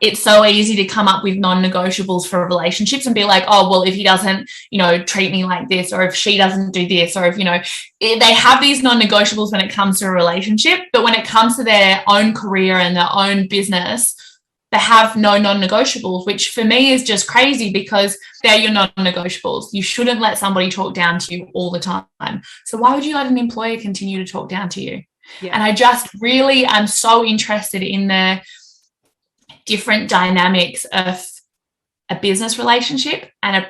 It's so easy to come up with non-negotiables for relationships and be like, oh, well, if he doesn't, treat me like this, or if she doesn't do this, or if, they have these non-negotiables when it comes to a relationship, but when it comes to their own career and their own business, they have no non-negotiables, which for me is just crazy because they're your non-negotiables. You shouldn't let somebody talk down to you all the time. So why would you let an employer continue to talk down to you? Yeah. And I just really am so interested in the different dynamics of a business relationship and a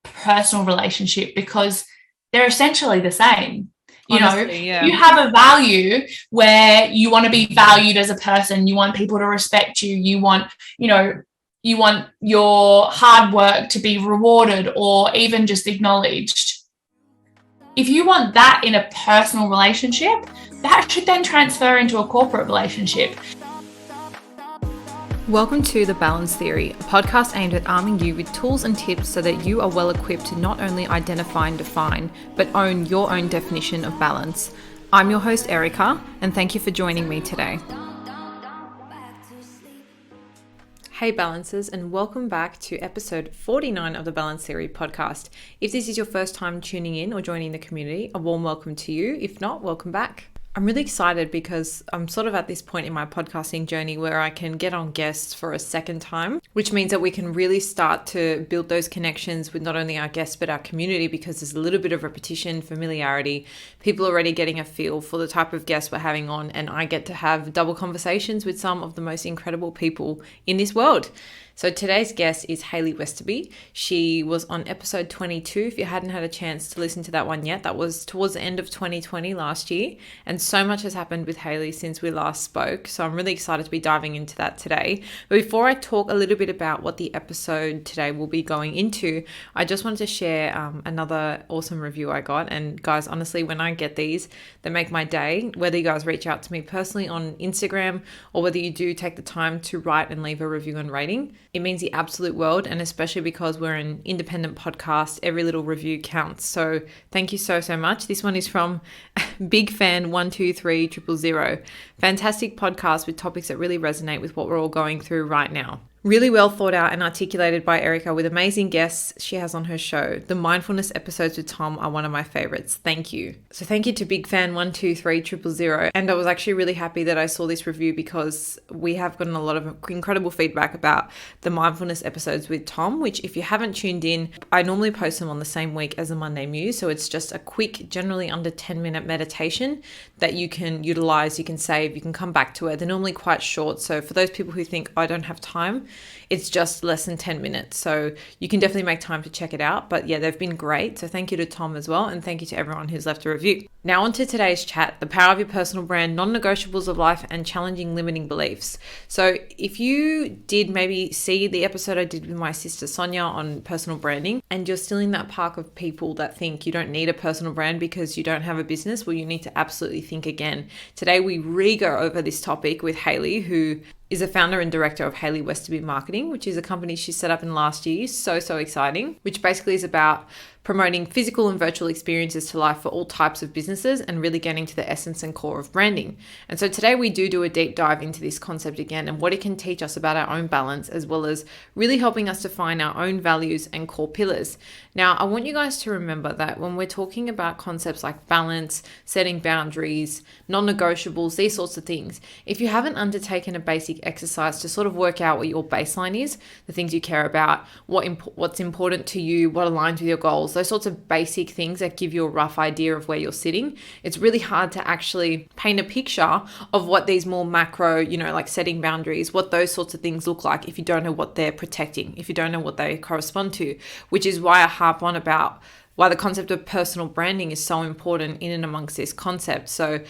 personal relationship, because they're essentially the same. Honestly, you have a value where you want to be valued as a person. You want people to respect you. You want your hard work to be rewarded or even just acknowledged. If you want that in a personal relationship, that should then transfer into a corporate relationship. Welcome to The Balance Theory, a podcast aimed at arming you with tools and tips so that you are well equipped to not only identify and define, but own your own definition of balance. I'm your host, Erica, and thank you for joining me today. Hey Balancers, and welcome back to episode 49 of the Balance Theory podcast. If this is your first time tuning in or joining the community, a warm welcome to you. If not, welcome back. I'm really excited because I'm sort of at this point in my podcasting journey where I can get on guests for a second time, which means that we can really start to build those connections with not only our guests, but our community, because there's a little bit of repetition, familiarity, people already getting a feel for the type of guests we're having on, and I get to have double conversations with some of the most incredible people in this world. So today's guest is Hayley Westoby. She was on episode 22. If you hadn't had a chance to listen to that one yet, that was towards the end of 2020 last year. And so much has happened with Hayley since we last spoke. So I'm really excited to be diving into that today. But before I talk a little bit about what the episode today will be going into, I just wanted to share another awesome review I got. And guys, honestly, when I get these, they make my day. Whether you guys reach out to me personally on Instagram or whether you do take the time to write and leave a review and rating, it means the absolute world, and especially because we're an independent podcast, every little review counts. So thank you so much. This one is from Big Fan 123000. Fantastic podcast with topics that really resonate with what we're all going through right now. Really well thought out and articulated by Erica with amazing guests she has on her show. The mindfulness episodes with Tom are one of my favorites. Thank you. So thank you to Big Fan 123000. And I was actually really happy that I saw this review because we have gotten a lot of incredible feedback about the mindfulness episodes with Tom, which if you haven't tuned in, I normally post them on the same week as the Monday Muse. So it's just a quick, generally under 10-minute meditation that you can utilize, you can save, you can come back to it. They're normally quite short. So for those people who think, I don't have time, it's just less than 10 minutes. So you can definitely make time to check it out. But yeah, they've been great. So thank you to Tom as well. And thank you to everyone who's left a review. Now on to today's chat, the power of your personal brand, non-negotiables of life, and challenging limiting beliefs. So if you did maybe see the episode I did with my sister Sonia on personal branding, and you're still in that park of people that think you don't need a personal brand because you don't have a business, well, you need to absolutely think again. Today, we re-go over this topic with Hayley, who is a founder and director of Hayley Westoby Marketing, which is a company she set up in last year. So exciting, which basically is about promoting physical and virtual experiences to life for all types of businesses and really getting to the essence and core of branding. And so today we do a deep dive into this concept again and what it can teach us about our own balance, as well as really helping us define our own values and core pillars. Now, I want you guys to remember that when we're talking about concepts like balance, setting boundaries, non-negotiables, these sorts of things, if you haven't undertaken a basic exercise to sort of work out what your baseline is, the things you care about, what's important to you, what aligns with your goals, those sorts of basic things that give you a rough idea of where you're sitting, it's really hard to actually paint a picture of what these more macro, like setting boundaries, what those sorts of things look like if you don't know what they're protecting, if you don't know what they correspond to, which is why I harp on about why the concept of personal branding is so important in and amongst this concept. So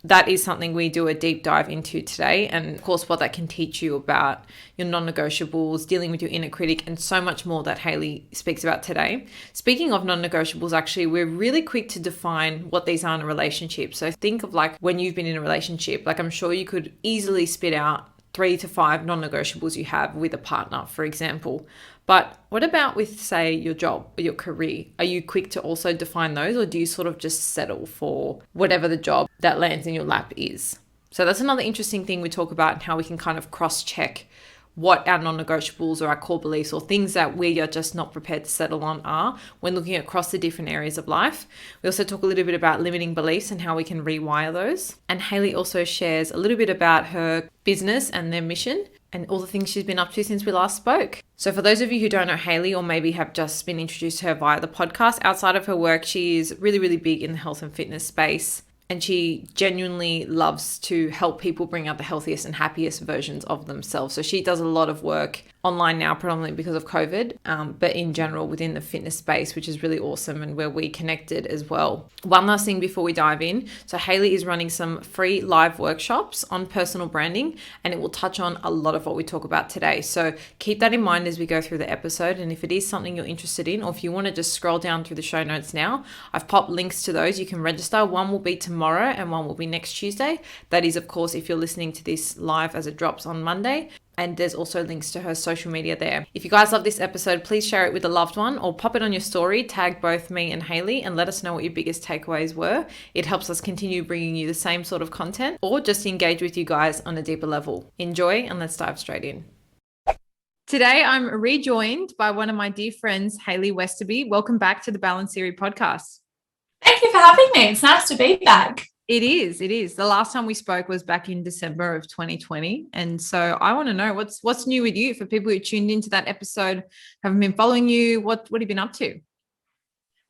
that is something we do a deep dive into today. And of course, what that can teach you about your non-negotiables, dealing with your inner critic, and so much more that Hayley speaks about today. Speaking of non-negotiables, actually, we're really quick to define what these are in a relationship. So think of like when you've been in a relationship, like I'm sure you could easily spit out 3 to 5 non-negotiables you have with a partner, for example. But what about with, say, your job or your career? Are you quick to also define those, or do you sort of just settle for whatever the job that lands in your lap is? So that's another interesting thing we talk about, and how we can kind of cross-check what our non-negotiables or our core beliefs or things that we are just not prepared to settle on are when looking across the different areas of life. We also talk a little bit about limiting beliefs and how we can rewire those. And Hayley also shares a little bit about her business and their mission and all the things she's been up to since we last spoke. So for those of you who don't know Hayley or maybe have just been introduced to her via the podcast, outside of her work, she is really, really big in the health and fitness space. And she genuinely loves to help people bring out the healthiest and happiest versions of themselves. So she does a lot of work online now, predominantly because of COVID, but in general within the fitness space, which is really awesome and where we connected as well. One last thing before we dive in. So Hayley is running some free live workshops on personal branding, and it will touch on a lot of what we talk about today. So keep that in mind as we go through the episode. And if it is something you're interested in, or if you want to just scroll down through the show notes now, I've popped links to those. You can register. One will be tomorrow and one will be next Tuesday. That is, of course, if you're listening to this live as it drops on Monday. And there's also links to her social media there. If you guys love this episode, please share it with a loved one or pop it on your story, tag both me and Hayley, and let us know what your biggest takeaways were. It helps us continue bringing you the same sort of content or just engage with you guys on a deeper level. Enjoy, and let's dive straight in. Today, I'm rejoined by one of my dear friends, Hayley Westoby. Welcome back to the Balance Series podcast. Thank you for having me. It's nice to be back. It is. The last time we spoke was back in December of 2020. And so I want to know what's new with you for people who tuned into that episode, haven't been following you. What have you been up to?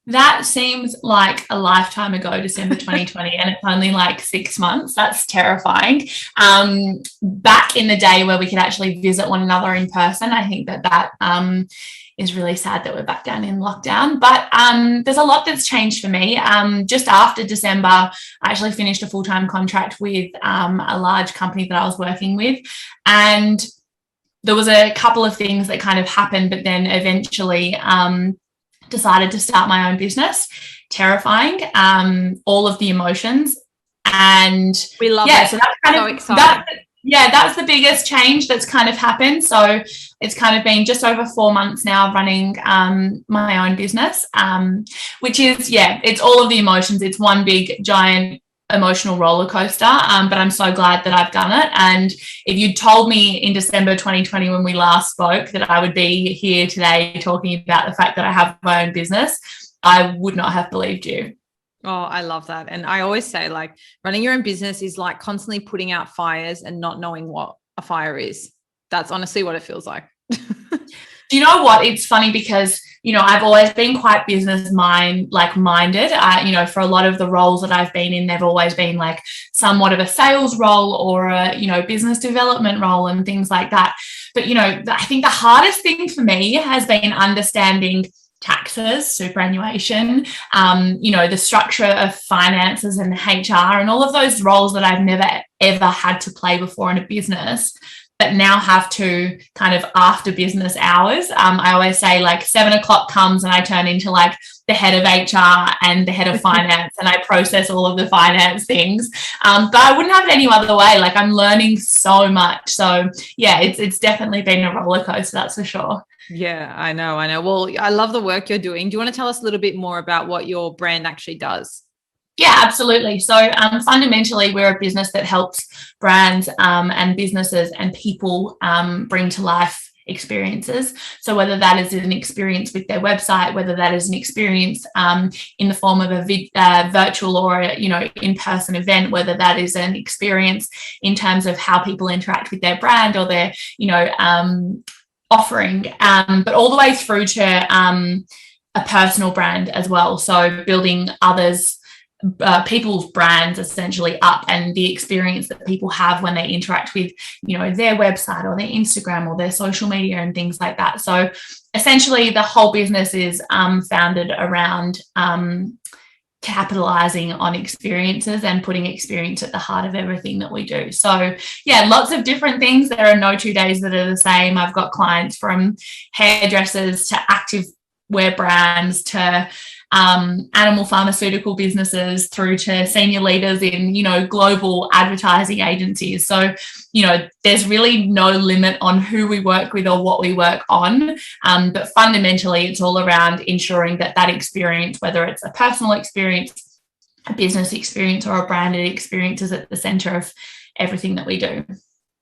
That seems like a lifetime ago, December 2020, and it's only like 6 months. That's terrifying. Back in the day where we could actually visit one another in person, I think that is really sad that we're back down in lockdown. But there's a lot that's changed for me. Just after December, I actually finished a full-time contract with a large company that I was working with. And there was a couple of things that kind of happened, but then eventually decided to start my own business. Terrifying, all of the emotions. And we love it. So that's kind so of exciting. That's the biggest change that's kind of happened. So it's kind of been just over 4 months now running my own business, which is, it's all of the emotions. It's one big, giant emotional roller coaster, but I'm so glad that I've done it. And if you'd told me in December 2020 when we last spoke that I would be here today talking about the fact that I have my own business, I would not have believed you. Oh, I love that. And I always say, like, running your own business is like constantly putting out fires and not knowing what a fire is. That's honestly what it feels like. Do you know what? It's funny because, I've always been quite business minded. For a lot of the roles that I've been in, they've always been like somewhat of a sales role or a, business development role and things like that. But, I think the hardest thing for me has been understanding taxes, superannuation, the structure of finances and HR and all of those roles that I've never, ever had to play before in a business, but now have to kind of after business hours. I always say like 7 o'clock comes and I turn into like the head of HR and the head of finance and I process all of the finance things. But I wouldn't have it any other way. Like I'm learning so much. So yeah, it's definitely been a roller coaster, that's for sure. Yeah, I know. Well, I love the work you're doing. Do you want to tell us a little bit more about what your brand actually does? Yeah, absolutely. So fundamentally, we're a business that helps brands and businesses and people bring to life experiences. So whether that is an experience with their website, whether that is an experience in the form of a virtual or in-person event, whether that is an experience in terms of how people interact with their brand or their offering, but all the way through to a personal brand as well. So building people's brands essentially up and the experience that people have when they interact with, their website or their Instagram or their social media and things like that. So essentially the whole business is founded around capitalizing on experiences and putting experience at the heart of everything that we do. So yeah, lots of different things. There are no 2 days that are the same. I've got clients from hairdressers to active wear brands to animal pharmaceutical businesses through to senior leaders in, global advertising agencies. So, there's really no limit on who we work with or what we work on. But fundamentally, it's all around ensuring that experience, whether it's a personal experience, a business experience, or a branded experience, is at the center of everything that we do.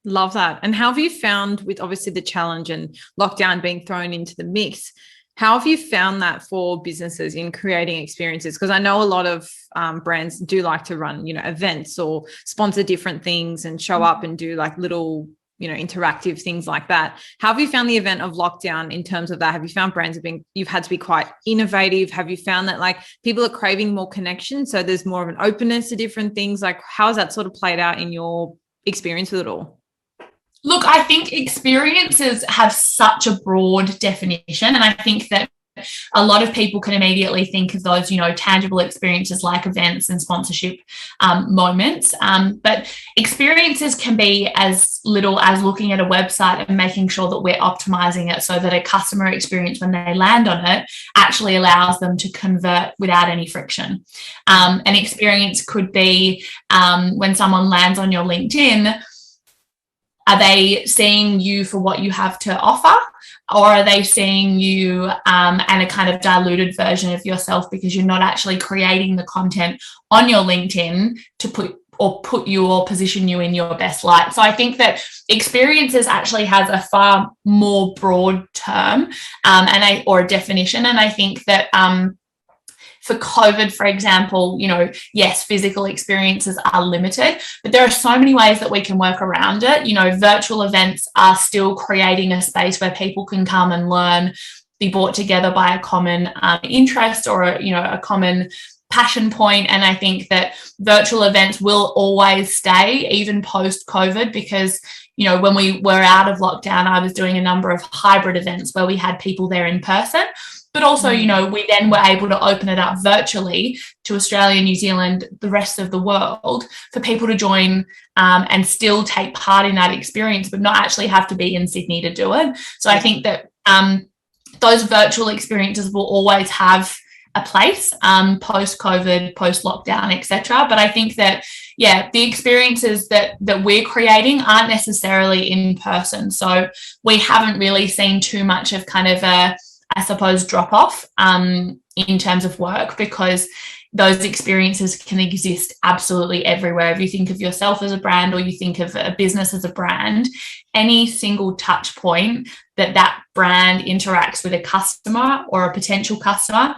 Love that. And how have you found, with obviously the challenge and lockdown being thrown into the mix, how have you found that for businesses in creating experiences? Because I know a lot of brands do like to run, events or sponsor different things and show up and do like little, interactive things like that. How have you found the event of lockdown in terms of that? Have you found brands you've had to be quite innovative? Have you found that like people are craving more connection? So there's more of an openness to different things. Like how has that sort of played out in your experience with it all? Look, I think experiences have such a broad definition, and I think that a lot of people can immediately think of those, tangible experiences like events and sponsorship moments. But experiences can be as little as looking at a website and making sure that we're optimizing it so that a customer experience when they land on it actually allows them to convert without any friction. An experience could be when someone lands on your LinkedIn. Are they seeing you for what you have to offer, or are they seeing you and a kind of diluted version of yourself because you're not actually creating the content on your LinkedIn to put you or position you in your best light? So I think that experiences actually has a far more broad term or a definition, and I think that for COVID, for example, yes, physical experiences are limited, but there are so many ways that we can work around it. Virtual events are still creating a space where people can come and learn, be brought together by a common interest or, a common passion point. And I think that virtual events will always stay, even post-COVID, because when we were out of lockdown, I was doing a number of hybrid events where we had people there in person. But also, we then were able to open it up virtually to Australia, New Zealand, the rest of the world for people to join and still take part in that experience, but not actually have to be in Sydney to do it. So I think that those virtual experiences will always have a place post-COVID, post-lockdown, etc. But I think that, the experiences that we're creating aren't necessarily in person. So we haven't really seen too much of kind of drop off in terms of work, because those experiences can exist absolutely everywhere. If you think of yourself as a brand or you think of a business as a brand, any single touch point that brand interacts with a customer or a potential customer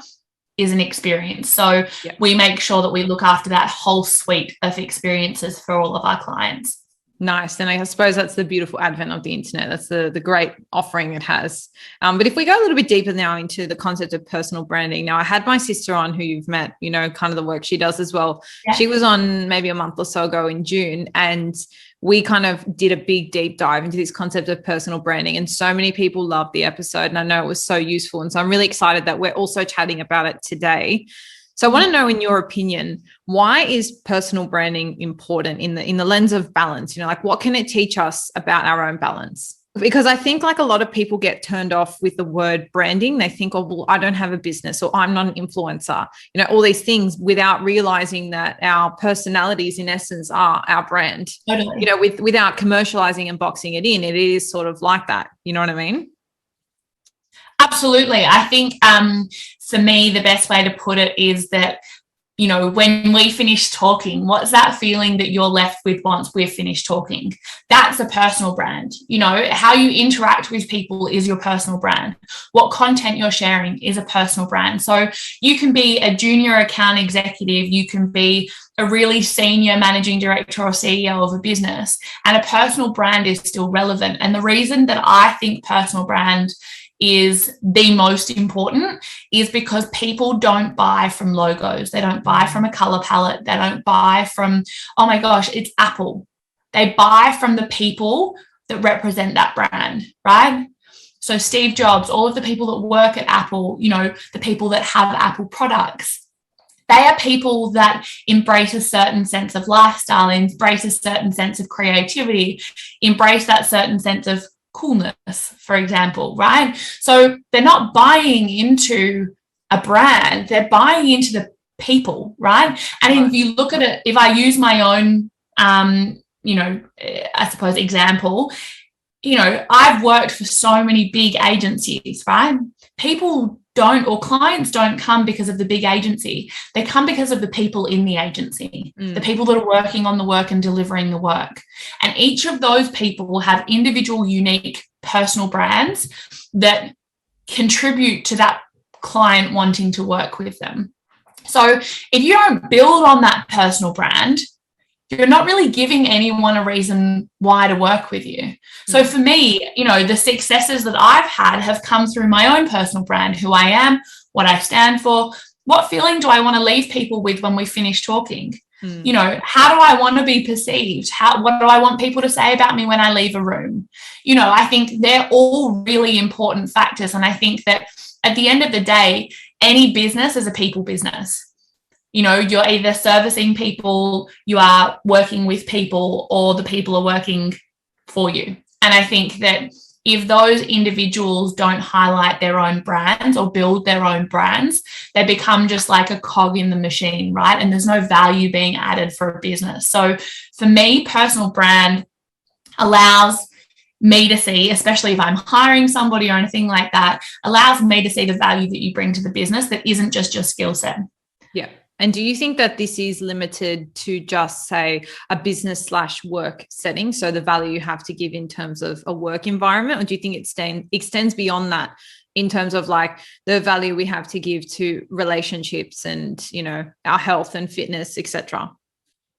is an experience. So we make sure that we look after that whole suite of experiences for all of our clients. Nice. And I suppose that's the beautiful advent of the internet. That's the great offering it has. But if we go a little bit deeper now into the concept of personal branding. Now, I had my sister on, who you've met, kind of the work she does as well. Yeah. She was on maybe a month or so ago in June, and we kind of did a big deep dive into this concept of personal branding. And so many people loved the episode, and I know it was so useful. And so I'm really excited that we're also chatting about it today. So I want to know, in your opinion, why is personal branding important in the lens of balance? What can it teach us about our own balance? Because I think like a lot of people get turned off with the word branding. They think, oh, well, I don't have a business, or I'm not an influencer, all these things, without realizing that our personalities in essence are our brand. Totally. Without commercializing and boxing it in, it is sort of like that. You know what I mean? Absolutely. I think for me, the best way to put it is that, when we finish talking, what's that feeling that you're left with once we've finished talking? That's a personal brand. How you interact with people is your personal brand. What content you're sharing is a personal brand. So you can be a junior account executive, you can be a really senior managing director or CEO of a business, and a personal brand is still relevant. And the reason that I think personal brand is the most important is because people don't buy from logos. They don't buy from a color palette. They don't buy from, oh my gosh, it's Apple. They buy from the people that represent that brand, right? So Steve Jobs, all of the people that work at Apple, the people that have Apple products, they are people that embrace a certain sense of lifestyle, embrace a certain sense of creativity, embrace that certain sense of coolness, for example, right? So they're not buying into a brand, they're buying into the people, right? And if you look at it, if I use my own, example, I've worked for so many big agencies, right? People don't, or clients don't come because of the big agency. They come because of the people in the agency, the people that are working on the work and delivering the work. And each of those people have individual, unique, personal brands that contribute to that client wanting to work with them. So if you don't build on that personal brand, you're not really giving anyone a reason why to work with you. So for me, the successes that I've had have come through my own personal brand, who I am, what I stand for, what feeling do I want to leave people with when we finish talking? How do I want to be perceived? What do I want people to say about me when I leave a room? I think they're all really important factors. And I think that at the end of the day, any business is a people business. You're either servicing people, you are working with people, or the people are working for you. And I think that if those individuals don't highlight their own brands or build their own brands, they become just like a cog in the machine, right? And there's no value being added for a business. So for me, personal brand allows me to see, especially if I'm hiring somebody or anything like that, allows me to see the value that you bring to the business that isn't just your skill set. Yeah. And do you think that this is limited to just, say, a business/work setting? So the value you have to give in terms of a work environment, or do you think it extends beyond that in terms of like the value we have to give to relationships and, our health and fitness, etc.?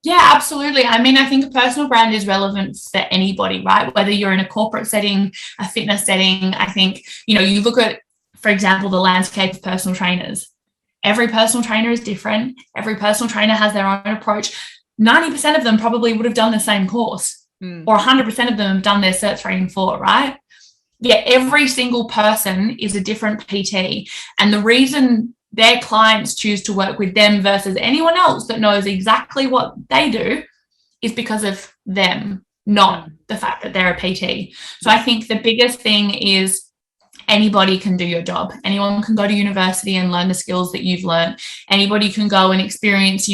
Yeah, absolutely. I mean, I think a personal brand is relevant for anybody, right? Whether you're in a corporate setting, a fitness setting. I think, you look at, for example, the landscape of personal trainers. Every personal trainer is different. Every personal trainer has their own approach. 90% of them probably would have done the same course, or 100% of them have done their Cert 3 and 4, right? Yet every single person is a different PT. And the reason their clients choose to work with them versus anyone else that knows exactly what they do is because of them, not the fact that they're a PT. So I think the biggest thing is anybody can do your job. Anyone can go to university and learn the skills that you've learned. Anybody can go and experience,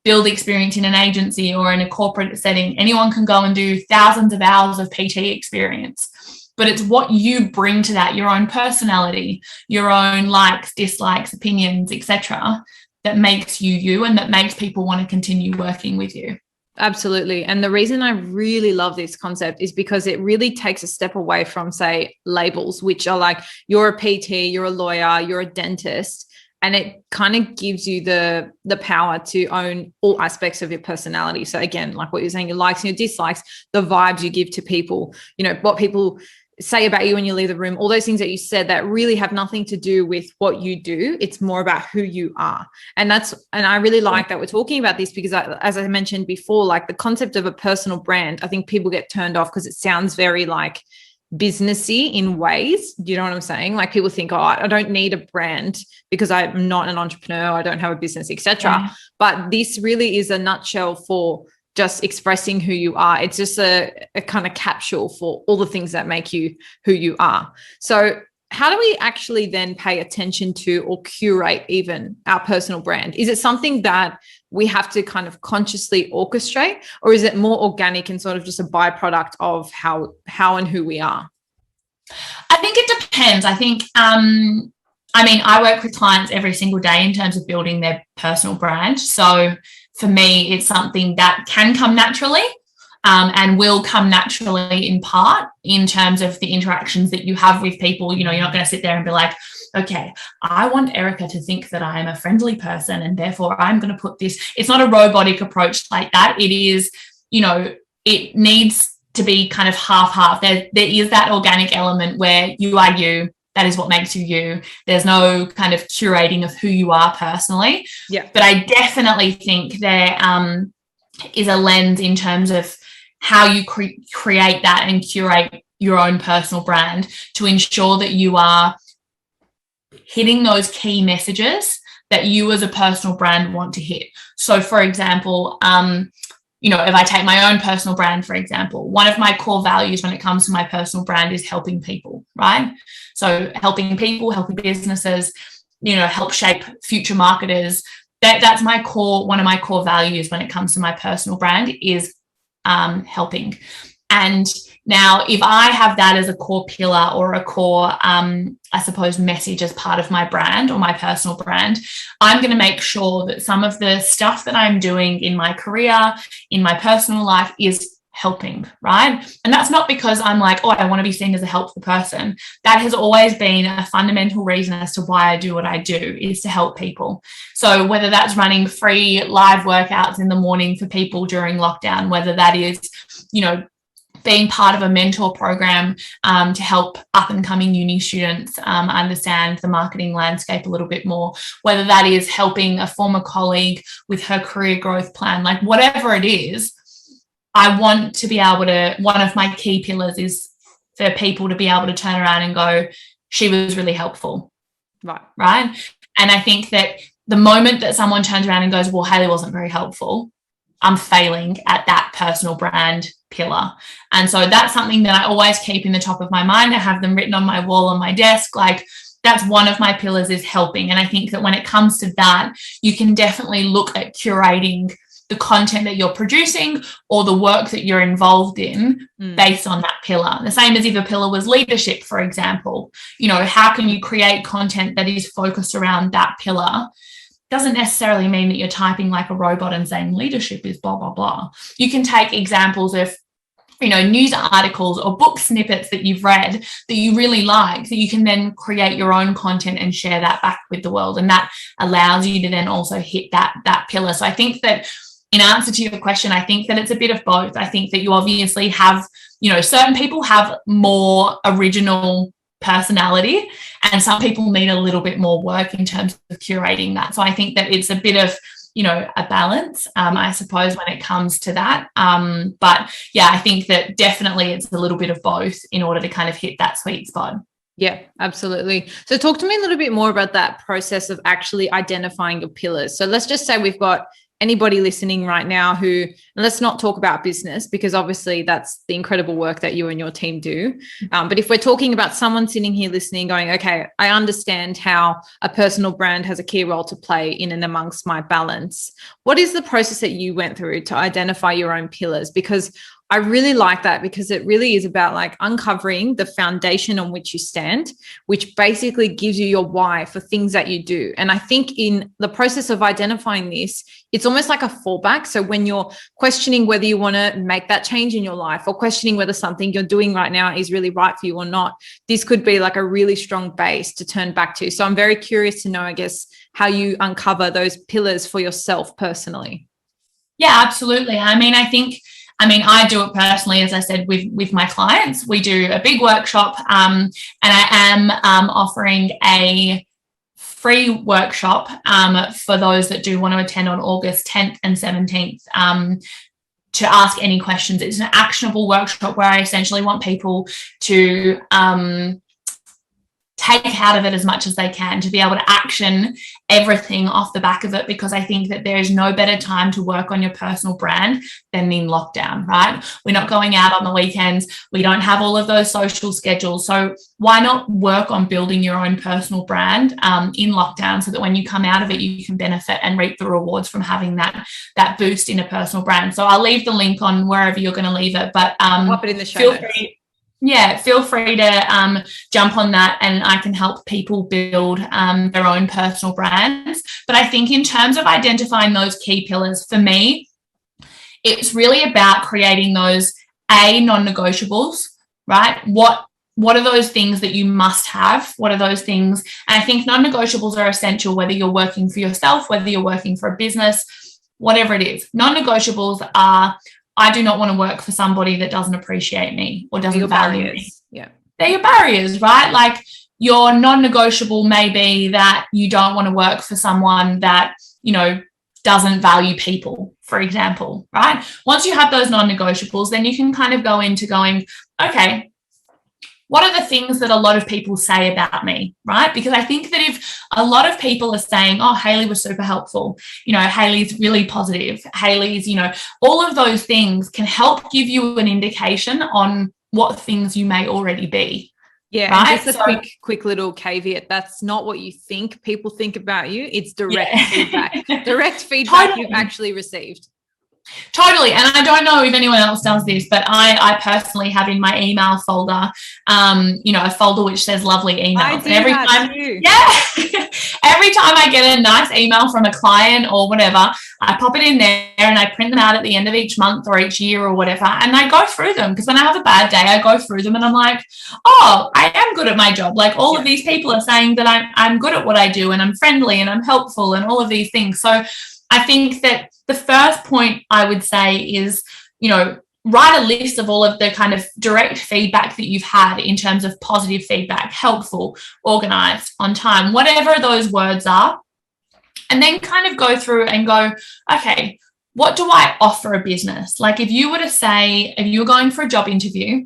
build experience in an agency or in a corporate setting. Anyone can go and do thousands of hours of PT experience. But it's what you bring to that, your own personality, your own likes, dislikes, opinions, etc., that makes you you and that makes people want to continue working with you. Absolutely. And the reason I really love this concept is because it really takes a step away from, say, labels, which are like, you're a PT, you're a lawyer, you're a dentist. And it kind of gives you the power to own all aspects of your personality. So again, like what you're saying, your likes and your dislikes, the vibes you give to people, what people say about you when you leave the room, all those things that you said that really have nothing to do with what you do. It's more about who you are. And I really like that we're talking about this because as I mentioned before, like the concept of a personal brand, I think people get turned off because it sounds very like businessy in ways. Do you know what I'm saying? Like people think, I don't need a brand because I'm not an entrepreneur, I don't have a business, etc. Yeah. But this really is a nutshell for just expressing who you are. It's just a kind of capsule for all the things that make you who you are. So how do we actually then pay attention to or curate even our personal brand? Is it something that we have to kind of consciously orchestrate, or is it more organic and sort of just a byproduct of how and who we are? I think it depends. I think, I work with clients every single day in terms of building their personal brand. So for me, it's something that can come naturally and will come naturally in part in terms of the interactions that you have with people. You're not going to sit there and be like, okay, I want Erica to think that I'm a friendly person and therefore I'm going to put this. It's not a robotic approach like that. It is, it needs to be kind of half-half. There is that organic element where you are you. That is what makes you you. There's no kind of curating of who you are personally. Yeah. But I definitely think there is a lens in terms of how you create that and curate your own personal brand to ensure that you are hitting those key messages that you as a personal brand want to hit. So, for example, if I take my own personal brand, for example, one of my core values when it comes to my personal brand is helping people, right? So helping people, helping businesses, help shape future marketers. That's one of my core values when it comes to my personal brand is helping. And, Now, if I have that as a core pillar or a core, I suppose, message as part of my brand or my personal brand, I'm going to make sure that some of the stuff that I'm doing in my career, in my personal life is helping, right? And that's not because I'm like, oh, I want to be seen as a helpful person. That has always been a fundamental reason as to why I do what I do, is to help people. So whether that's running free live workouts in the morning for people during lockdown, whether that is, being part of a mentor program to help up and coming uni students understand the marketing landscape a little bit more, whether that is helping a former colleague with her career growth plan, like whatever it is, I want to be able to, one of my key pillars is for people to be able to turn around and go, she was really helpful. Right. And I think that the moment that someone turns around and goes, well, Hayley wasn't very helpful, I'm failing at that personal brand pillar. And so that's something that I always keep in the top of my mind. I have them written on my wall on my desk. Like, that's one of my pillars, is helping. And I think that when it comes to that, you can definitely look at curating the content that you're producing or the work that you're involved in based on that pillar. The same as if a pillar was leadership, for example. How can you create content that is focused around that pillar? Doesn't necessarily mean that you're typing like a robot and saying leadership is blah, blah, blah. You can take examples of, news articles or book snippets that you've read that you really like, that you can then create your own content and share that back with the world. And that allows you to then also hit that pillar. So I think that, in answer to your question, I think that it's a bit of both. I think that you obviously have, certain people have more original personality and some people need a little bit more work in terms of curating that. So I think that it's a bit of, a balance, I suppose, when it comes to that. But yeah, I think that definitely it's a little bit of both in order to kind of hit that sweet spot. Yeah, absolutely. So talk to me a little bit more about that process of actually identifying your pillars. So let's just say we've got anybody listening right now who, and let's not talk about business because obviously that's the incredible work that you and your team do. But if we're talking about someone sitting here listening going, okay, I understand how a personal brand has a key role to play in and amongst my balance. What is the process that you went through to identify your own pillars? Because I really like that, because it really is about like uncovering the foundation on which you stand, which basically gives you your why for things that you do. And I think in the process of identifying this, it's almost like a fallback. So when you're questioning whether you want to make that change in your life or questioning whether something you're doing right now is really right for you or not, this could be like a really strong base to turn back to. So I'm very curious to know, I guess, how you uncover those pillars for yourself personally. Yeah, absolutely. I do it personally, as I said, with my clients. We do a big workshop, and I am offering a free workshop for those that do want to attend on August 10th and 17th to ask any questions. It's an actionable workshop where I essentially want people to take out of it as much as they can, to be able to action everything off the back of it, because I think that there is no better time to work on your personal brand than in lockdown, right? We're not going out on the weekends. We don't have all of those social schedules. So why not work on building your own personal brand in lockdown so that when you come out of it, you can benefit and reap the rewards from having that boost in a personal brand. So I'll leave the link on wherever you're going to leave it, but I'll pop it in the show notes. Feel free to jump on that, and I can help people build their own personal brands. But I think in terms of identifying those key pillars, for me, it's really about creating those non-negotiables, right? What are those things that you must have? What are those things? And I think non-negotiables are essential, whether you're working for yourself, whether you're working for a business, whatever it is. Non-negotiables are, I do not want to work for somebody that doesn't appreciate me or doesn't value me. Yeah. They're your barriers, right? Like, your non-negotiable may be that you don't want to work for someone that, doesn't value people, for example, right? Once you have those non-negotiables, then you can kind of go into going, okay, what are the things that a lot of people say about me, right? Because I think that if a lot of people are saying, oh, Hayley was super helpful, Hayley's really positive, Hayley's, all of those things can help give you an indication on what things you may already be. Yeah, right? Just a quick little caveat. That's not what you think people think about you. It's direct feedback. Direct feedback you've actually received. Totally. And I don't know if anyone else does this, but I personally have in my email folder, a folder which says lovely emails. And every time, every time I get a nice email from a client or whatever, I pop it in there and I print them out at the end of each month or each year or whatever. And I go through them, because when I have a bad day, I go through them and I'm like, oh, I am good at my job. Like, all of these people are saying that I'm good at what I do, and I'm friendly and I'm helpful and all of these things. So I think that the first point I would say is, write a list of all of the kind of direct feedback that you've had in terms of positive feedback, helpful, organized, on time, whatever those words are. And then kind of go through and go, okay, what do I offer a business? Like, if you were to say, if you're going for a job interview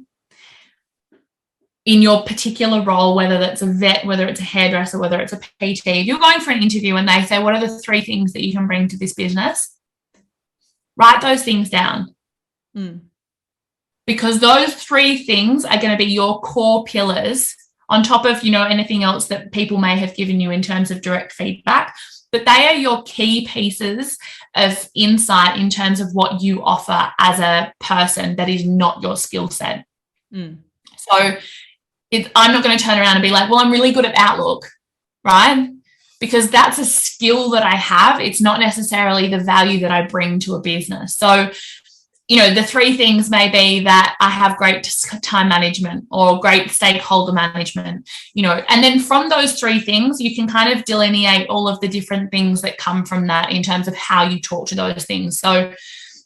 in your particular role, whether that's a vet, whether it's a hairdresser, whether it's a PT, if you're going for an interview and they say, what are the 3 things that you can bring to this business? Write those things down. Because those 3 things are going to be your core pillars, on top of, anything else that people may have given you in terms of direct feedback. But they are your key pieces of insight in terms of what you offer as a person that is not your skill set. So I'm not going to turn around and be like, well, I'm really good at Outlook, right? Because that's a skill that I have. It's not necessarily the value that I bring to a business. So, the 3 things may be that I have great time management or great stakeholder management, and then from those 3 things, you can kind of delineate all of the different things that come from that in terms of how you talk to those things. So,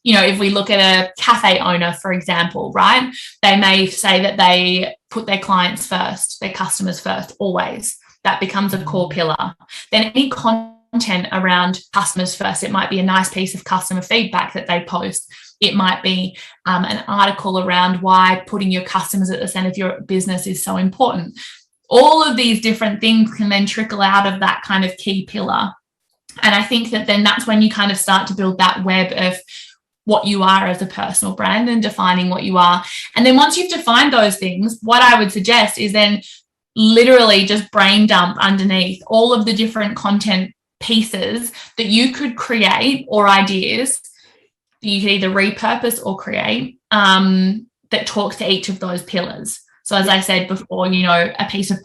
if we look at a cafe owner, for example, right, they may say that they put their clients first, their customers first, always. That becomes a core pillar. Then any content around customers first, it might be a nice piece of customer feedback that they post. It might be an article around why putting your customers at the center of your business is so important. All of these different things can then trickle out of that kind of key pillar. And I think that then that's when you kind of start to build that web of what you are as a personal brand and defining what you are. And then once you've defined those things, what I would suggest is then literally just brain dump underneath all of the different content pieces that you could create, or ideas that you could either repurpose or create, that talk to each of those pillars. So as I said before, a piece of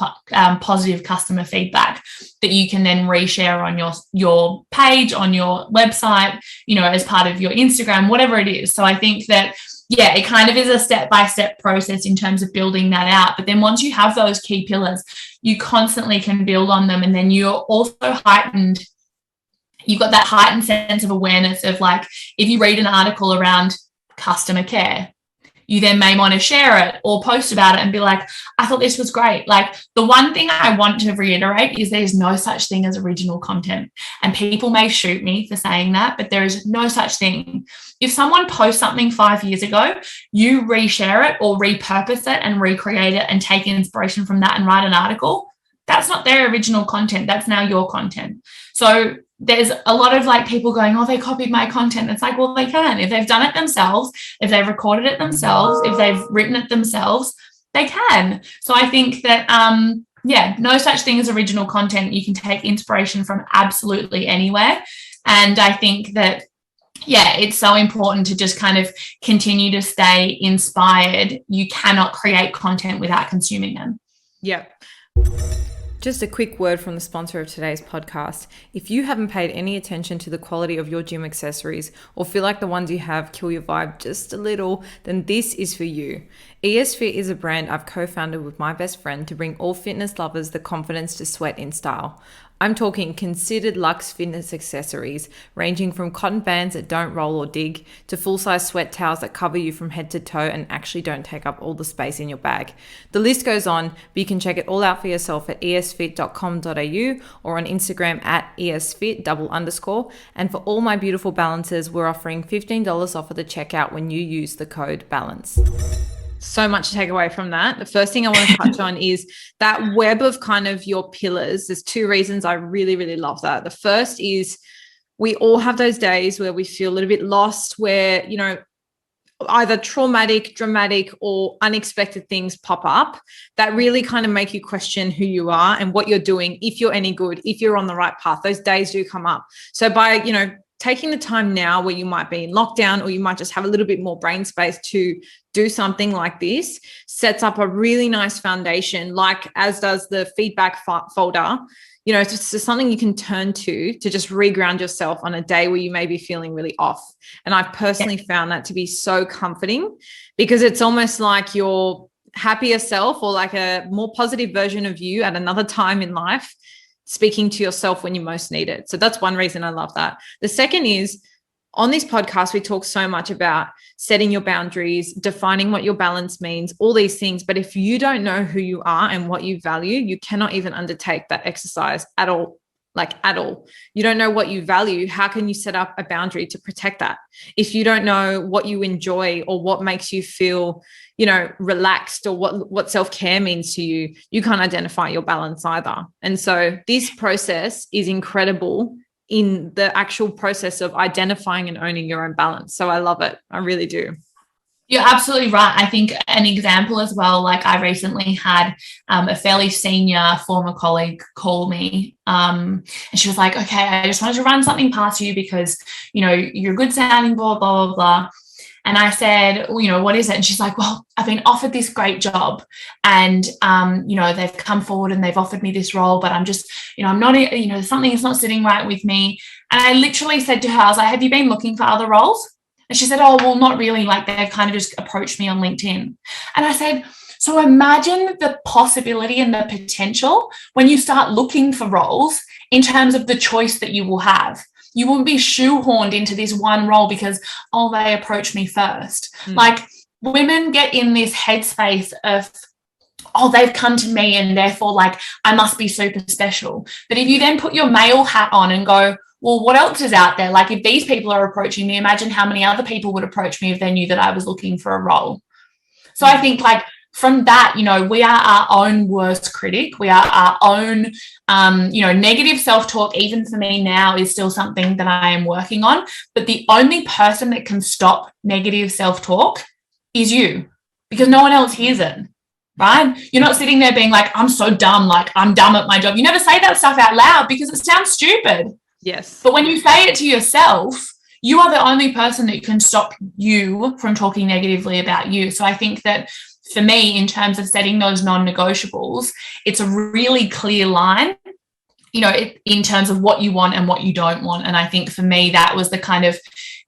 positive customer feedback that you can then reshare on your page, on your website, as part of your Instagram, whatever it is. So I think that, it kind of is a step-by-step process in terms of building that out. But then once you have those key pillars, you constantly can build on them. And then you're also heightened. You've got that heightened sense of awareness of, like, if you read an article around customer care, you then may want to share it or post about it and be like, I thought this was great. Like, the one thing I want to reiterate is there's no such thing as original content. And people may shoot me for saying that, but there is no such thing. If someone posts something 5 years ago, you reshare it or repurpose it and recreate it and take inspiration from that and write an article, that's not their original content. That's now your content. So there's a lot of, like, people going, oh, they copied my content. It's like, well, they can. If they've done it themselves, if they've recorded it themselves, if they've written it themselves, they can. So I think that, no such thing as original content. You can take inspiration from absolutely anywhere. And I think that, it's so important to just kind of continue to stay inspired. You cannot create content without consuming them. Yeah. Just a quick word from the sponsor of today's podcast. If you haven't paid any attention to the quality of your gym accessories, or feel like the ones you have kill your vibe just a little, then this is for you. ESFit is a brand I've co-founded with my best friend to bring all fitness lovers the confidence to sweat in style. I'm talking considered luxe fitness accessories, ranging from cotton bands that don't roll or dig, to full-size sweat towels that cover you from head to toe and actually don't take up all the space in your bag. The list goes on, but you can check it all out for yourself at esfit.com.au or on Instagram at esfit_. And for all my beautiful balancers, we're offering $15 off at the checkout when you use the code BALANCE. So much to take away from that. The first thing I want to touch on is that web of kind of your pillars. There's 2 reasons I really, really love that. The first is we all have those days where we feel a little bit lost, where, either traumatic, dramatic, or unexpected things pop up that really kind of make you question who you are and what you're doing, if you're any good, if you're on the right path. Those days do come up. So by, taking the time now where you might be in lockdown or you might just have a little bit more brain space to do something like this sets up a really nice foundation, like as does the feedback folder. You know, it's just something you can turn to just reground yourself on a day where you may be feeling really off. And I've personally found that to be so comforting, because it's almost like your happier self, or like a more positive version of you at another time in life, speaking to yourself when you most need it. So that's one reason I love that. The second is, on this podcast, we talk so much about setting your boundaries, defining what your balance means, all these things. But if you don't know who you are and what you value, you cannot even undertake that exercise at all. Like at all. You don't know what you value. How can you set up a boundary to protect that? If you don't know what you enjoy or what makes you feel, you know, relaxed, or what self-care means to you, you can't identify your balance either. And so this process is incredible in the actual process of identifying and owning your own balance. So I love it. I really do. You're absolutely right. I think an example as well, like I recently had a fairly senior former colleague call me, and she was like, okay, I just wanted to run something past you because, you know, you're a good sounding board, blah, blah, blah. And I said, well, you know, what is it? And she's like, well, I've been offered this great job, and, you know, they've come forward and they've offered me this role, but I'm just, you know, I'm not, you know, something is not sitting right with me. And I literally said to her, I was like, have you been looking for other roles? And she said, oh, well, not really. Like, they kind of just approached me on LinkedIn. And I said, so imagine the possibility and the potential when you start looking for roles in terms of the choice that you will have. You won't be shoehorned into this one role because, oh, they approached me first. Like, women get in this headspace of, oh, they've come to me and therefore, like, I must be super special. But if you then put your male hat on and go, well, what else is out there? Like, if these people are approaching me, imagine how many other people would approach me if they knew that I was looking for a role. So I think, like, from that, you know, we are our own worst critic. We are our own, you know, negative self-talk, even for me now, is still something that I am working on. But the only person that can stop negative self-talk is you, because no one else hears it, right? You're not sitting there being like, I'm so dumb, like, I'm dumb at my job. You never say that stuff out loud because it sounds stupid. Yes. But when you say it to yourself, you are the only person that can stop you from talking negatively about you. So I think that for me, in terms of setting those non-negotiables, it's a really clear line, you know, in terms of what you want and what you don't want. And I think for me, that was the kind of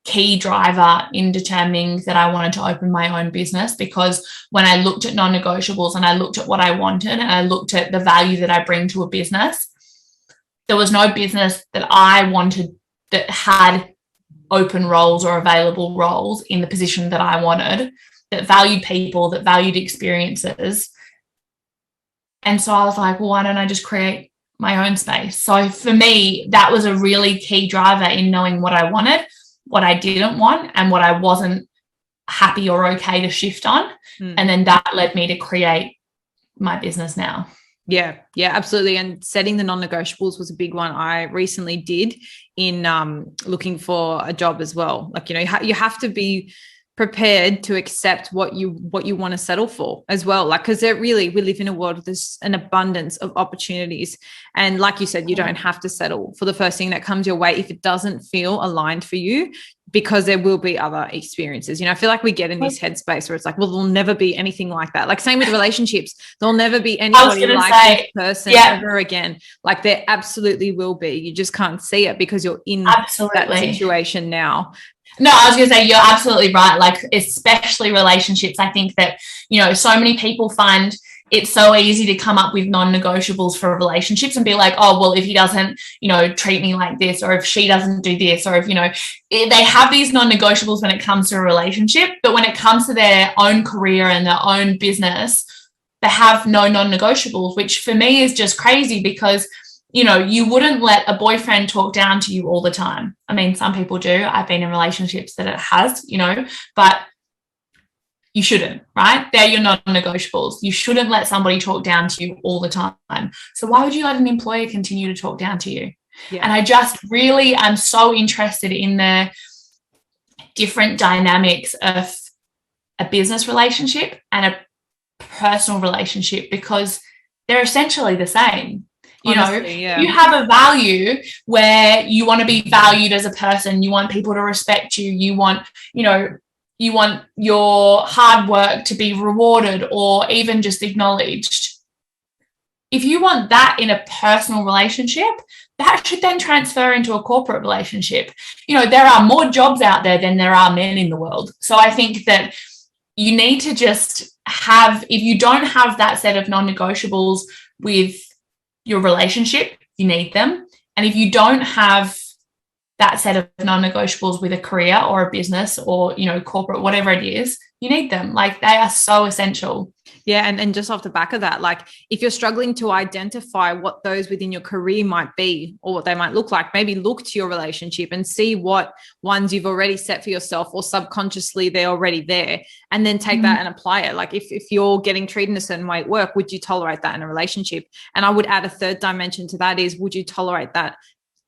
key driver in determining that I wanted to open my own business, because when I looked at non-negotiables and I looked at what I wanted and I looked at the value that I bring to a business, there was no business that I wanted that had open roles or available roles in the position that I wanted, that valued people, that valued experiences. And so I was like, well, why don't I just create my own space? So for me, that was a really key driver in knowing what I wanted, what I didn't want, and what I wasn't happy or okay to shift on. And then that led me to create my business now. Yeah, absolutely. And setting the non-negotiables was a big one I recently did in looking for a job as well. Like, you know, you have to be prepared to accept what you want to settle for as well. Like, because we live in a world with an abundance of opportunities. And like you said, you don't have to settle for the first thing that comes your way if it doesn't feel aligned for you, because there will be other experiences. You know, I feel like we get in this headspace where it's like, well, there'll never be anything like that. Like, same with relationships. There'll never be anybody like this person ever again. Like, there absolutely will be. You just can't see it because you're in that situation now. No, I was going to say, you're absolutely right. Like, especially relationships. I think that, you know, so many people find it's so easy to come up with non-negotiables for relationships and be like, oh, well, if he doesn't, you know, treat me like this, or if she doesn't do this, or if, you know, they have these non-negotiables when it comes to a relationship, but when it comes to their own career and their own business, they have no non-negotiables, which for me is just crazy, because you know, you wouldn't let a boyfriend talk down to you all the time. I mean, some people do. I've been in relationships that it has, you know, but you shouldn't, right? They're your non-negotiables. You shouldn't let somebody talk down to you all the time. So why would you let an employer continue to talk down to you? Yeah. And I just really am so interested in the different dynamics of a business relationship and a personal relationship, because they're essentially the same. Honestly, you have a value where you want to be valued as a person. You want people to respect you. You want your hard work to be rewarded or even just acknowledged. If you want that in a personal relationship, that should then transfer into a corporate relationship. There are more jobs out there than there are men in the world. So I think that you need to just if you don't have that set of non-negotiables with your relationship, you need them. And if you don't have that set of non-negotiables with a career or a business or, corporate, whatever it is, you need them. Like, they are so essential. Yeah. And just off the back of that, like, if you're struggling to identify what those within your career might be or what they might look like, maybe look to your relationship and see what ones you've already set for yourself, or subconsciously they're already there, and then take that and apply it. Like, if you're getting treated in a certain way at work, would you tolerate that in a relationship? And I would add a third dimension to that is, would you tolerate that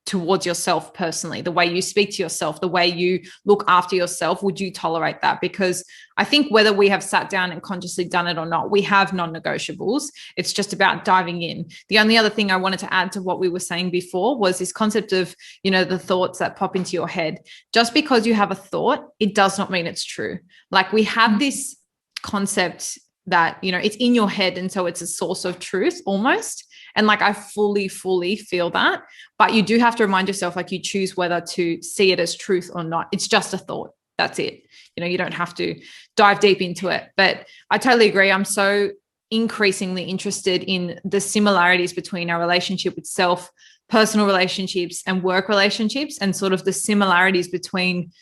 towards yourself personally? The way you speak to yourself, the way you look after yourself, would you tolerate that? Because I think whether we have sat down and consciously done it or not, we have non-negotiables. It's just about diving in. The only other thing I wanted to add to what we were saying before was this concept of, the thoughts that pop into your head. Just because you have a thought, it does not mean it's true. Like, we have this concept that, it's in your head, and so it's a source of truth almost. And like, I fully feel that, but you do have to remind yourself, like, you choose whether to see it as truth or not. It's just a thought. That's it. You don't have to dive deep into it. But I totally agree. I'm so increasingly interested in the similarities between our relationship with self, personal relationships, and work relationships, and sort of the similarities between,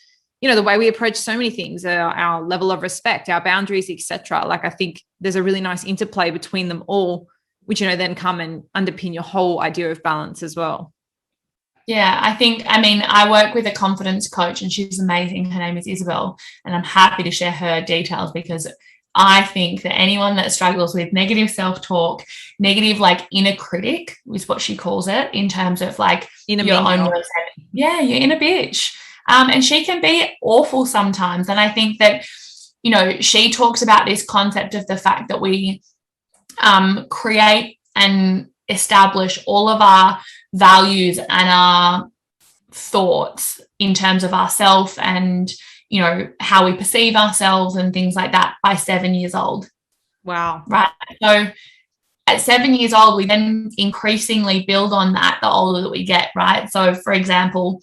the way we approach so many things, our level of respect, our boundaries, etc. Like, I think there's a really nice interplay between them all, which, then come and underpin your whole idea of balance as well. Yeah, I work with a confidence coach, and she's amazing. Her name is Isabel, and I'm happy to share her details, because I think that anyone that struggles with negative self-talk, negative, like, inner critic is what she calls it, in terms of like your own words. Yeah, your inner bitch. And she can be awful sometimes. And I think that, she talks about this concept of the fact that we create and establish all of our values and our thoughts in terms of ourselves and, how we perceive ourselves and things like that by 7 years old. Wow. Right. So at 7 years old, we then increasingly build on that the older that we get, right? So, for example,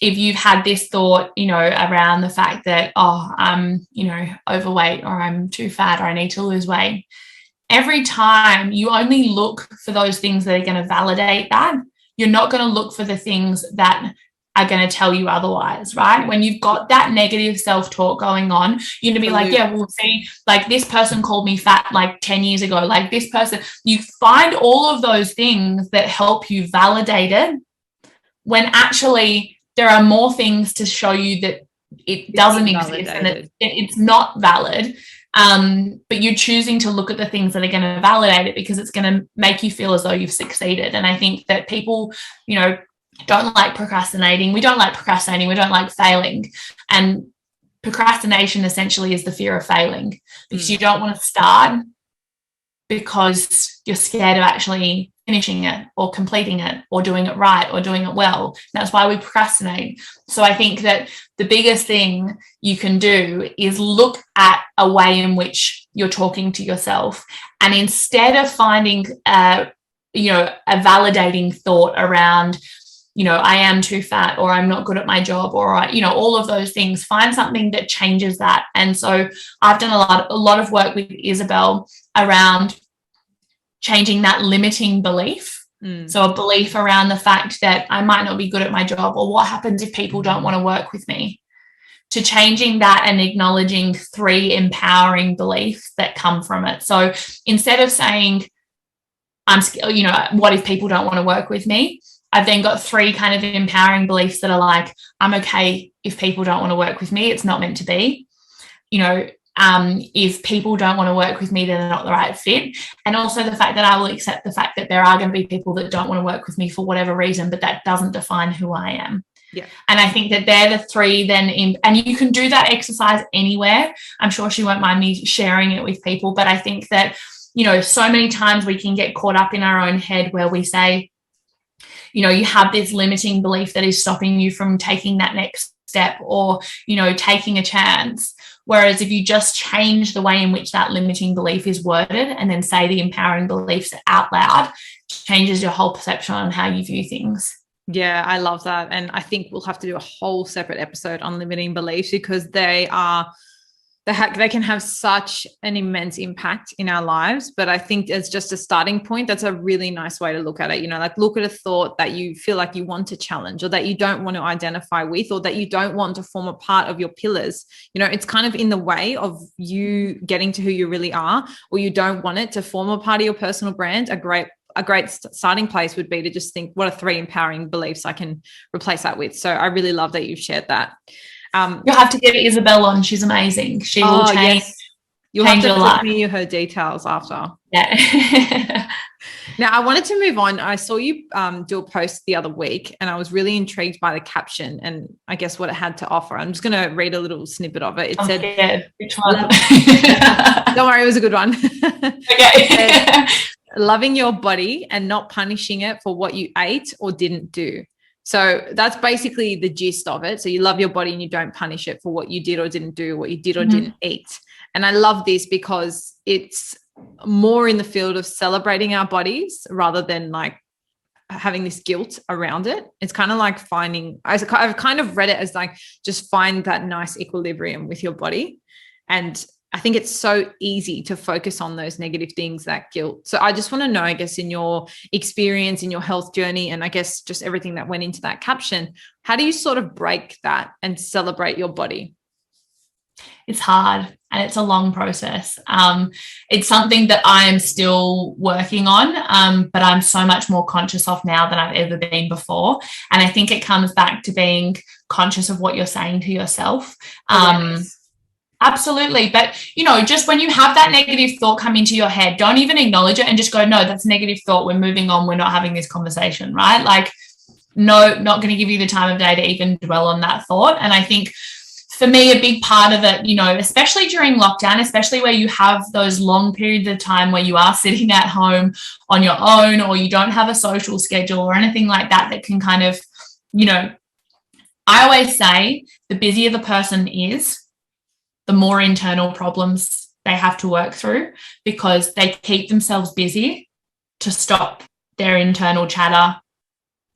if you've had this thought, around the fact that, I'm, overweight, or I'm too fat, or I need to lose weight, every time you only look for those things that are going to validate that. You're not going to look for the things that are going to tell you otherwise, right? When you've got that negative self-talk going on, you're going to be like, yeah, well, see, like, this person called me fat like 10 years ago, like this person. You find all of those things that help you validate it, when actually there are more things to show you that it doesn't exist and it's not valid. But you're choosing to look at the things that are going to validate it, because it's going to make you feel as though you've succeeded. And I think that people, don't like procrastinating. We don't like procrastinating. We don't like failing. And procrastination essentially is the fear of failing, because you don't want to start because you're scared of actually finishing it or completing it or doing it right or doing it well. That's why we procrastinate. So I think that the biggest thing you can do is look at a way in which you're talking to yourself, and instead of finding a validating thought around, I am too fat, or I'm not good at my job, or all of those things, find something that changes that. And so I've done a lot of work with Isabel around changing that limiting belief. So a belief around the fact that I might not be good at my job, or what happens if people don't want to work with me, to changing that and acknowledging 3 empowering beliefs that come from it. So instead of saying, what if people don't want to work with me? I've then got 3 kind of empowering beliefs that are like, I'm okay if people don't want to work with me. It's not meant to be. If people don't want to work with me, then they're not the right fit. And also the fact that I will accept the fact that there are going to be people that don't want to work with me for whatever reason, but that doesn't define who I am. Yeah. And I think that they're the 3 then, and you can do that exercise anywhere. I'm sure she won't mind me sharing it with people, but I think that so many times we can get caught up in our own head where we say, you have this limiting belief that is stopping you from taking that next step or, taking a chance. Whereas if you just change the way in which that limiting belief is worded and then say the empowering beliefs out loud, changes your whole perception on how you view things. Yeah, I love that. And I think we'll have to do a whole separate episode on limiting beliefs because they can have such an immense impact in our lives. But I think as just a starting point, that's a really nice way to look at it. Like look at a thought that you feel like you want to challenge or that you don't want to identify with or that you don't want to form a part of your pillars. It's kind of in the way of you getting to who you really are, or you don't want it to form a part of your personal brand. A great starting place would be to just think, what are 3 empowering beliefs I can replace that with? So I really love that you've shared that. You'll have to get Isabel on. She's amazing. She will change. Yes. You'll have to put me her details after. Yeah. Now, I wanted to move on. I saw you do a post the other week and I was really intrigued by the caption and I guess what it had to offer. I'm just going to read a little snippet of it. It said, scared. Which one? Don't worry, it was a good one. Okay. Loving your body and not punishing it for what you ate or didn't do. So that's basically the gist of it. So you love your body and you don't punish it for what you did or didn't do, what you did or didn't eat. And I love this because it's more in the field of celebrating our bodies rather than like having this guilt around it. It's kind of like I've kind of read it as like, just find that nice equilibrium with your body. And I think it's so easy to focus on those negative things, that guilt. So I just want to know, I guess, in your experience, in your health journey, and I guess just everything that went into that caption, how do you sort of break that and celebrate your body? It's hard and it's a long process. It's something that I am still working on, but I'm so much more conscious of now than I've ever been before. And I think it comes back to being conscious of what you're saying to yourself. Absolutely. But, just when you have that negative thought come into your head, don't even acknowledge it and just go, no, that's a negative thought. We're moving on. We're not having this conversation, right? Like, no, not going to give you the time of day to even dwell on that thought. And I think for me, a big part of it, especially during lockdown, especially where you have those long periods of time where you are sitting at home on your own or you don't have a social schedule or anything like that, that can kind of, I always say the busier the person is, the more internal problems they have to work through because they keep themselves busy to stop their internal chatter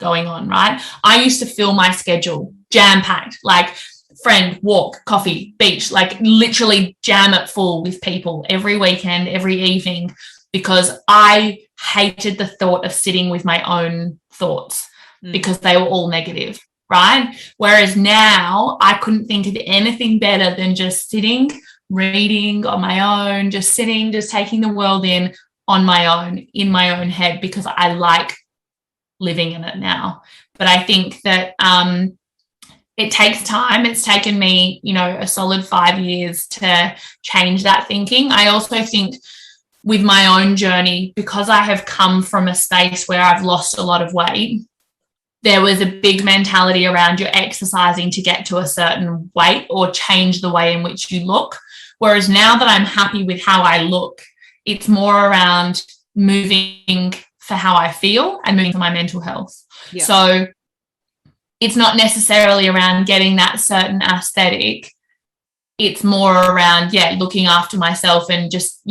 going on, right? I used to fill my schedule jam-packed, like friend, walk, coffee, beach, like literally jam it full with people every weekend, every evening, because I hated the thought of sitting with my own thoughts because they were all negative. Right? Whereas now I couldn't think of anything better than just sitting, reading on my own, just sitting, just taking the world in on my own, in my own head, because I like living in it now. But I think that it takes time. It's taken me, a solid 5 years to change that thinking. I also think with my own journey, because I have come from a space where I've lost a lot of weight, there was a big mentality around you're exercising to get to a certain weight or change the way in which you look. Whereas now that I'm happy with how I look, it's more around moving for how I feel and moving for my mental health. Yeah. So it's not necessarily around getting that certain aesthetic. It's more around, looking after myself and just,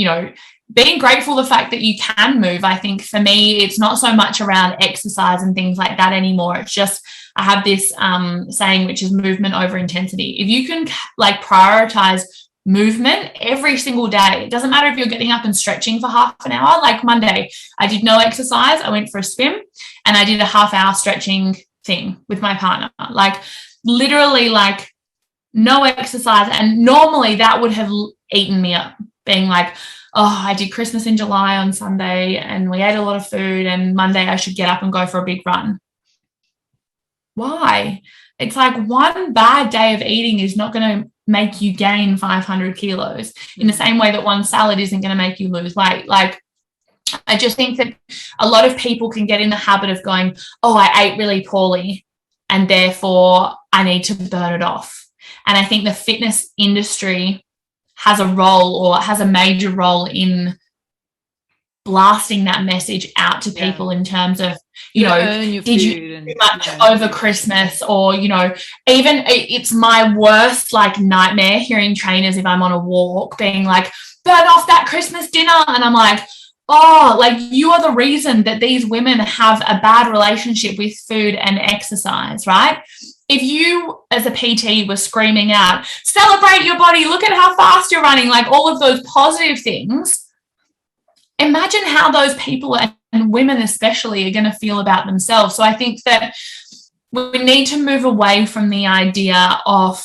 being grateful the fact that you can move. I think for me, it's not so much around exercise and things like that anymore. It's just, I have this saying, which is movement over intensity. If you can prioritize movement every single day, it doesn't matter if you're getting up and stretching for half an hour. Like Monday, I did no exercise. I went for a swim and I did a half-hour stretching thing with my partner. Like literally no exercise. And normally that would have eaten me up, being like, oh, I did Christmas in July on Sunday and we ate a lot of food and Monday I should get up and go for a big run. Why? It's like one bad day of eating is not going to make you gain 500 kilos in the same way that one salad isn't going to make you lose weight. Like, I just think that a lot of people can get in the habit of going, oh, I ate really poorly and therefore I need to burn it off. And I think the fitness industry has a role or has a major role in blasting that message out to people in terms of, did you do much over Christmas? Or, even it's my worst like nightmare hearing trainers, if I'm on a walk, being like, burn off that Christmas dinner. And I'm like, oh, like you are the reason that these women have a bad relationship with food and exercise, right? If you as a PT were screaming out, celebrate your body, look at how fast you're running, like all of those positive things, imagine how those people and women especially are going to feel about themselves. So I think that we need to move away from the idea of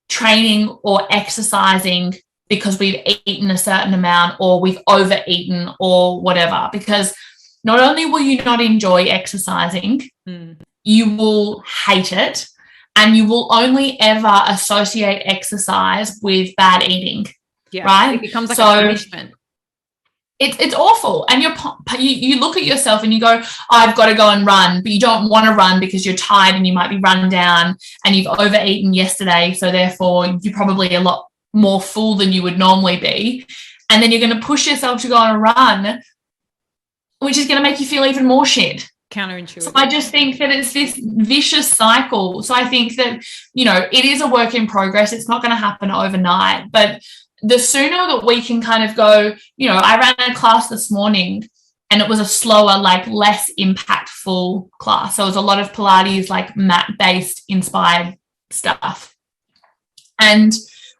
training or exercising because we've eaten a certain amount or we've overeaten or whatever, because not only will you not enjoy exercising, you will hate it, and you will only ever associate exercise with bad eating. Yeah, right? It becomes like a punishment. It's awful. And you look at yourself and you go, I've got to go and run, but you don't want to run because you're tired and you might be run down and you've overeaten yesterday, so therefore you're probably a lot more full than you would normally be. And then you're going to push yourself to go on a run, which is going to make you feel even more shit. Counterintuitive. So I just think that it's this vicious cycle. So I think that, it is a work in progress. It's not going to happen overnight, but the sooner that we can kind of go, I ran a class this morning and it was a slower, like less impactful class. So it was a lot of Pilates, like mat-based inspired stuff. And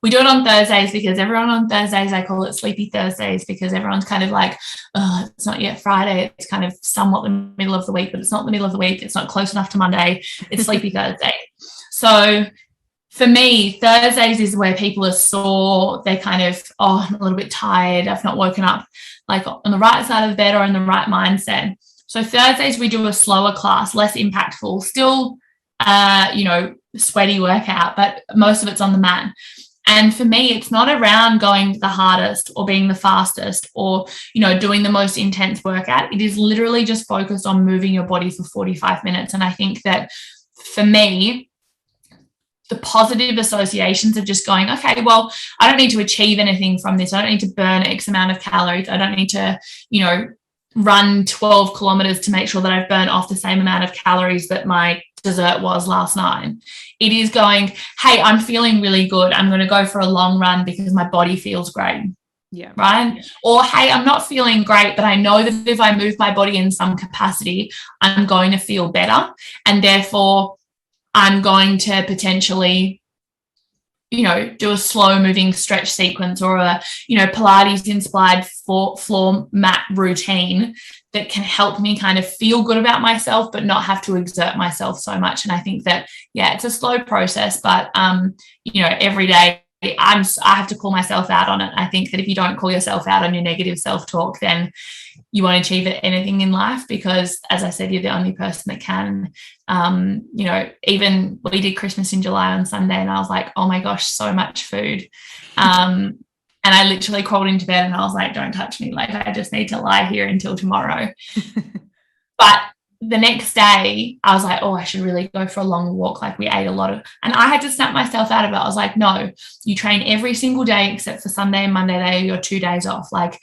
we do it on Thursdays because everyone on Thursdays, I call it Sleepy Thursdays, because everyone's kind of like, oh, it's not yet Friday. It's kind of somewhat the middle of the week, but it's not the middle of the week. It's not close enough to Monday. It's Sleepy Thursday. So for me, Thursdays is where people are sore. They're kind of, I'm a little bit tired. I've not woken up like on the right side of the bed or in the right mindset. So Thursdays we do a slower class, less impactful, still, sweaty workout, but most of it's on the mat. And for me, it's not around going the hardest or being the fastest or, doing the most intense workout. It is literally just focused on moving your body for 45 minutes. And I think that for me, the positive associations of just going, okay, well, I don't need to achieve anything from this. I don't need to burn X amount of calories. I don't need to, run 12 kilometers to make sure that I've burned off the same amount of calories that my dessert was last night. It is going, hey, I'm feeling really good. I'm going to go for a long run because my body feels great. Yeah. Right. Yeah. Or, hey, I'm not feeling great, but I know that if I move my body in some capacity, I'm going to feel better. And therefore I'm going to potentially, do a slow moving stretch sequence or a, Pilates inspired floor mat routine that can help me kind of feel good about myself, but not have to exert myself so much. And I think that, it's a slow process, but, every day I have to call myself out on it. I think that if you don't call yourself out on your negative self-talk, then you won't achieve anything in life, because, as I said, you're the only person that can. Even we did Christmas in July on Sunday and I was like, oh my gosh, so much food. And I literally crawled into bed and I was like, don't touch me. Like, I just need to lie here until tomorrow. But the next day I was like, oh, I should really go for a long walk. Like, we ate a lot and I had to snap myself out of it. I was like, no, you train every single day except for Sunday and Monday. They are your 2 days off. Like,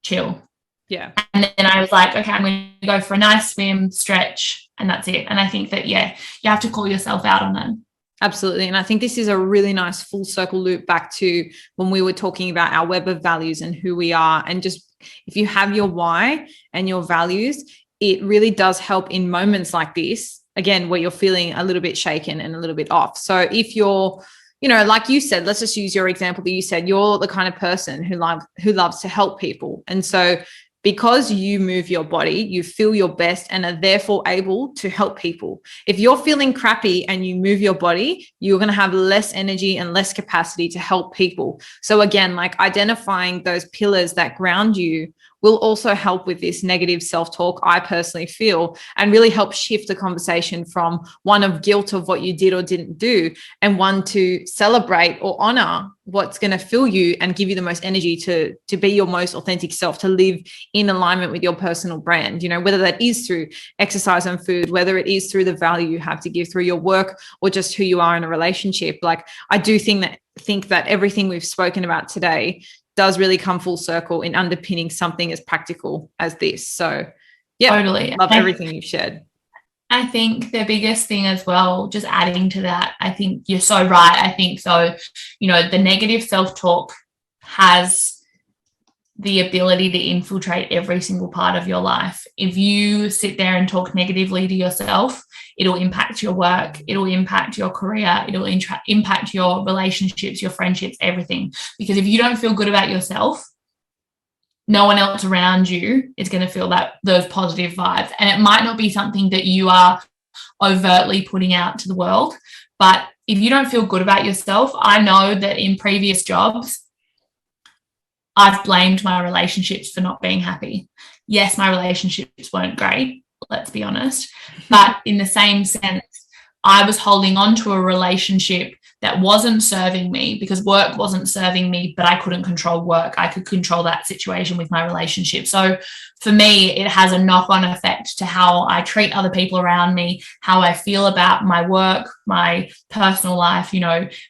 chill. Yeah. And then I was like, okay, I'm going to go for a nice swim, stretch, and that's it. And I think that, you have to call yourself out on it. Absolutely. And I think this is a really nice full circle loop back to when we were talking about our web of values and who we are. And just if you have your why and your values, it really does help in moments like this, again, where you're feeling a little bit shaken and a little bit off. So if you're, like you said, let's just use your example that you said, you're the kind of person who loves to help people. And so because you move your body, you feel your best and are therefore able to help people. If you're feeling crappy and you move your body, you're going to have less energy and less capacity to help people. So again, like identifying those pillars that ground you will also help with this negative self-talk, I personally feel, and really help shift the conversation from one of guilt of what you did or didn't do, and one to celebrate or honor what's going to fill you and give you the most energy to be your most authentic self, to live in alignment with your personal brand, whether that is through exercise and food, whether it is through the value you have to give through your work or just who you are in a relationship. Like, I do think that everything we've spoken about today does really come full circle in underpinning something as practical as this. So yeah, totally. love everything you've shared. I think the biggest thing as well, just adding to that, I think you're so right. I think so, the negative self-talk has the ability to infiltrate every single part of your life. If you sit there and talk negatively to yourself, it'll impact your work, it'll impact your career, it'll impact your relationships, your friendships, everything. Because if you don't feel good about yourself, no one else around you is going to feel those positive vibes. And it might not be something that you are overtly putting out to the world, but if you don't feel good about yourself, I know that in previous jobs, I've blamed my relationships for not being happy. Yes, my relationships weren't great, let's be honest. But in the same sense, I was holding on to a relationship that wasn't serving me because work wasn't serving me, but I couldn't control work. I could control that situation with my relationship. So for me, it has a knock-on effect to how I treat other people around me, how I feel about my work, my personal life,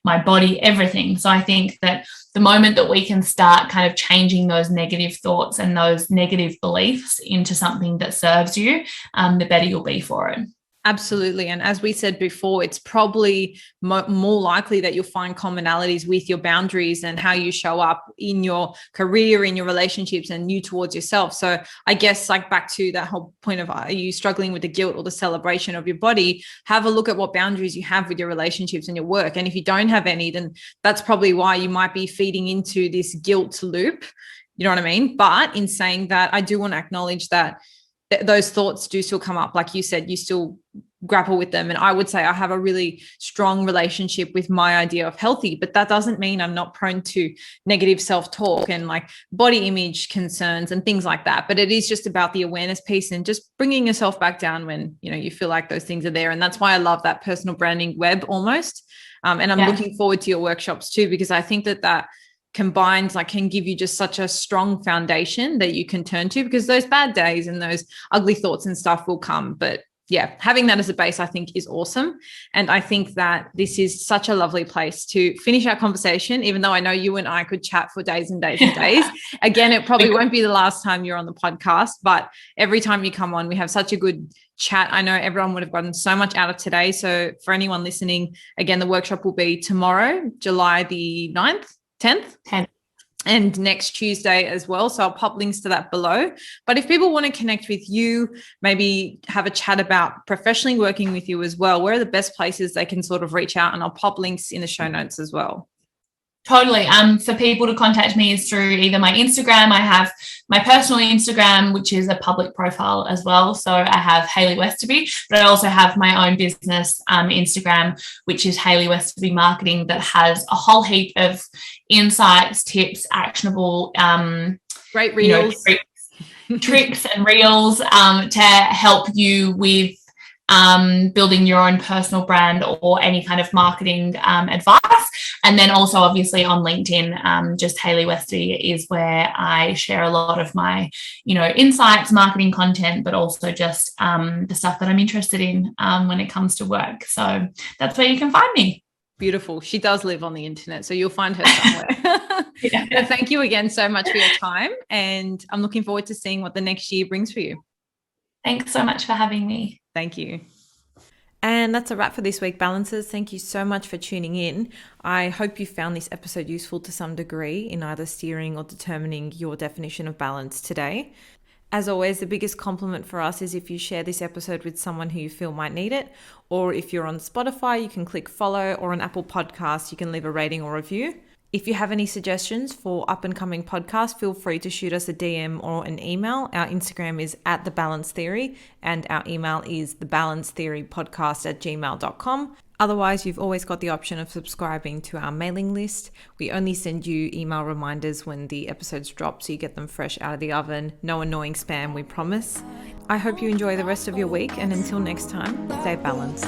my body, everything. So I think that the moment that we can start kind of changing those negative thoughts and those negative beliefs into something that serves you, the better you'll be for it. Absolutely. And as we said before, it's probably more likely that you'll find commonalities with your boundaries and how you show up in your career, in your relationships, and you towards yourself. So I guess back to that whole point of, are you struggling with the guilt or the celebration of your body? Have a look at what boundaries you have with your relationships and your work. And if you don't have any, then that's probably why you might be feeding into this guilt loop. You know what I mean? But in saying that, I do want to acknowledge that those thoughts do still come up. Like you said, you still grapple with them. And I would say I have a really strong relationship with my idea of healthy, but that doesn't mean I'm not prone to negative self-talk and body image concerns and things like that. But it is just about the awareness piece and just bringing yourself back down when, you feel like those things are there. And that's why I love that personal branding web almost. And I'm looking forward to your workshops too, because I think that combined can give you just such a strong foundation that you can turn to, because those bad days and those ugly thoughts and stuff will come. But yeah, having that as a base, I think, is awesome. And I think that this is such a lovely place to finish our conversation, even though I know you and I could chat for days and days and days. Again, it probably won't be the last time you're on the podcast, but every time you come on, we have such a good chat. I know everyone would have gotten so much out of today. So for anyone listening, again, the workshop will be tomorrow, July the 9th. 10th and next Tuesday as well. So I'll pop links to that below. But if people want to connect with you, maybe have a chat about professionally working with you as well, where are the best places they can sort of reach out? And I'll pop links in the show notes as well. Totally. For people to contact me is through either my Instagram. I have my personal Instagram, which is a public profile as well. So I have Hayley Westoby, but I also have my own business Instagram, which is Hayley Westoby Marketing, that has a whole heap of insights, tips, actionable, great reels, tricks and reels to help you with building your own personal brand or any kind of marketing advice. And then also obviously on LinkedIn, just Hayley Westoby is where I share a lot of my, insights, marketing content, but also just the stuff that I'm interested in when it comes to work. So that's where you can find me. Beautiful. She does live on the internet, so you'll find her somewhere. Yeah. Thank you again so much for your time. And I'm looking forward to seeing what the next year brings for you. Thanks so much for having me. Thank you. And that's a wrap for this week, Balancers. Thank you so much for tuning in. I hope you found this episode useful to some degree in either steering or determining your definition of balance today. As always, the biggest compliment for us is if you share this episode with someone who you feel might need it, or if you're on Spotify, you can click follow, or on Apple Podcasts, you can leave a rating or review. If you have any suggestions for up and coming podcasts, feel free to shoot us a DM or an email. Our Instagram is @TheBalanceTheory and our email is thebalancetheorypodcast@gmail.com. Otherwise, you've always got the option of subscribing to our mailing list. We only send you email reminders when the episodes drop, so you get them fresh out of the oven. No annoying spam, we promise. I hope you enjoy the rest of your week, and until next time, stay balanced.